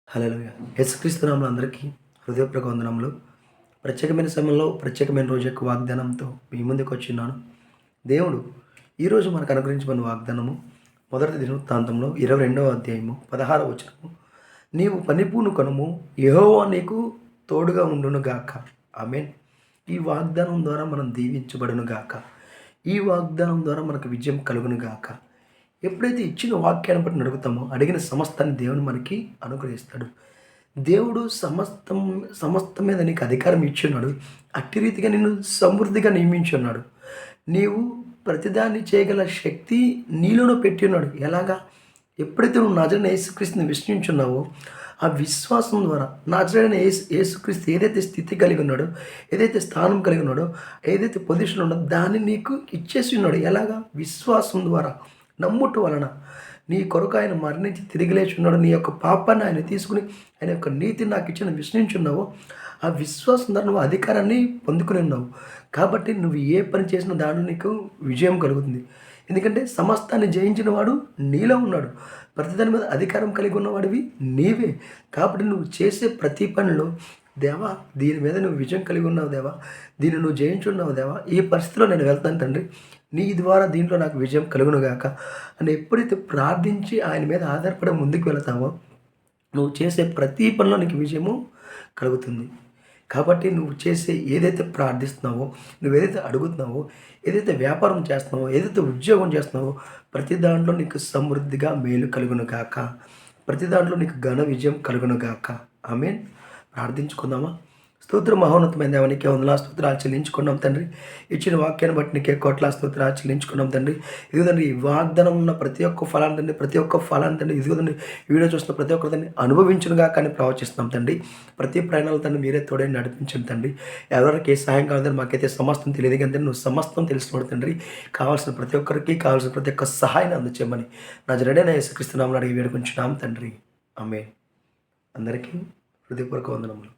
హల్లెలూయా. యేసుక్రీస్తు నామములో అందరికీ హృదయపూర్వక వందనములు. ప్రత్యేకమైన సమయంలో ప్రత్యేకమైన రోజు యొక్క వాగ్దానంతో మీ ముందుకు వచ్చిన్నాను. దేవుడు ఈరోజు మనకు అనుగ్రహించబడిన వాగ్దానము మొదటి దినవృత్తాంతంలో 22వ అధ్యాయము 16వ వచనము. నీవు పనిపూను కనుము, యెహోవా నీకు తోడుగా ఉండును గాక. ఆమేన్. ఈ వాగ్దానం ద్వారా మనం దీవించబడును గాక. ఈ వాగ్దానం ద్వారా మనకు విజయం కలుగును గాక. ఎప్పుడైతే ఇచ్చిన వాక్యాన్ని బట్టి అడుగుతామో అడిగిన సమస్తాన్ని దేవుని మనకి అనుగ్రహిస్తాడు. దేవుడు సమస్తం మీద నీకు అధికారం ఇచ్చున్నాడు. అట్టి రీతిగా నిన్ను సమృద్ధిగా నియమించున్నాడు. నీవు ప్రతిదాన్ని చేయగల శక్తి నీలోనూ పెట్టి ఉన్నాడు. ఎలాగా? ఎప్పుడైతే నువ్వు నజరైన యేసుక్రీస్తుని విశ్వసించున్నావో ఆ విశ్వాసం ద్వారా నజరైన యేసుక్రీస్తు ఏదైతే స్థితి కలిగి ఉన్నాడో, ఏదైతే స్థానం కలిగి ఉన్నాడో, ఏదైతే పొజిషన్ ఉన్నాడో దాన్ని నీకు ఇచ్చేసి ఉన్నాడు. ఎలాగా? విశ్వాసం ద్వారా, నమ్ముట వలన. నీ కొరకు ఆయన మరణించి తిరిగి లేచున్నాడు. నీ యొక్క పాపాన్ని ఆయన తీసుకుని ఆయన యొక్క నీతిని నాకు ఇచ్చిన విశ్వసించున్నావో ఆ విశ్వాసం ద్వారా నువ్వు అధికారాన్ని పొందుకుని ఉన్నావు. కాబట్టి నువ్వు ఏ పని చేసినా దాంట్లో నీకు విజయం కలుగుతుంది. ఎందుకంటే సమస్తాన్ని జయించిన వాడు నీలో ఉన్నాడు. ప్రతిదాని మీద అధికారం కలిగి ఉన్నవాడివి నీవే. కాబట్టి నువ్వు చేసే ప్రతి పనిలో దేవా దీని మీద నువ్వు విజయం కలిగి ఉన్నావు దేవా, దీన్ని నువ్వు జయించున్నావు దేవా, ఈ పరిస్థితిలో నేను వెళ్తాను తండ్రి, నీ ద్వారా దీంట్లో నాకు విజయం కలుగునుగాక అని ఎప్పుడైతే ప్రార్థించి ఆయన మీద ఆధారపడి ముందుకు వెళతావో నువ్వు చేసే ప్రతి పనిలో నీకు విజయము కలుగుతుంది. కాబట్టి నువ్వు చేసే ఏదైతే ప్రార్థిస్తున్నావో, నువ్వు ఏదైతే అడుగుతున్నావో, ఏదైతే వ్యాపారం చేస్తున్నావో, ఏదైతే ఉద్యోగం చేస్తున్నావో ప్రతి దాంట్లో నీకు సమృద్ధిగా మేలు కలుగును గాక. ప్రతి దాంట్లో నీకు ఘన విజయం కలుగును గాక. ఆమేన్. ప్రార్థించుకుందామా? స్తోత్రం మహోన్నతమైన దేవానికి వందలా స్తోత్రాలు చెల్లించుకున్నాం తండ్రి. ఇచ్చిన వాక్యాన్ని బట్టి నీకే కోట్ల స్తోత్రాలు చెల్లించుకున్నాం తండ్రి. ఇదిగోదండి ఈ వాగ్దానం ఉన్న ప్రతి ఒక్క ఫలాన్ని తండ్రి, ప్రతి ఒక్క ఫలాన్ని తండ్రి, ఇదిగోదండి వీడియో చూస్తున్న ప్రతి ఒక్కరి తండ్రి అనుభవించునుగా కానీ ప్రవచిస్తున్నాం తండ్రి. ప్రతి ప్రయాణాలు తండ్రి మీరే తోడే నడిపించండి తండ్రి. ఎవరికి ఏ సహాయం కావాలని మాకైతే సమస్తం తెలియదు కానీ నువ్వు సమస్తం తెలిసినోడు తండ్రి. కావాల్సిన ప్రతి ఒక్కరికి కావాల్సిన ప్రతి ఒక్క సహాయాన్ని అందచేయమని నజరేయుడైన యేసుక్రీస్తు నామములో అడిగి వేడుకుంటున్నాం తండ్రి. ఆమేన్. అందరికీ హృదయపూర్వక వందనములు.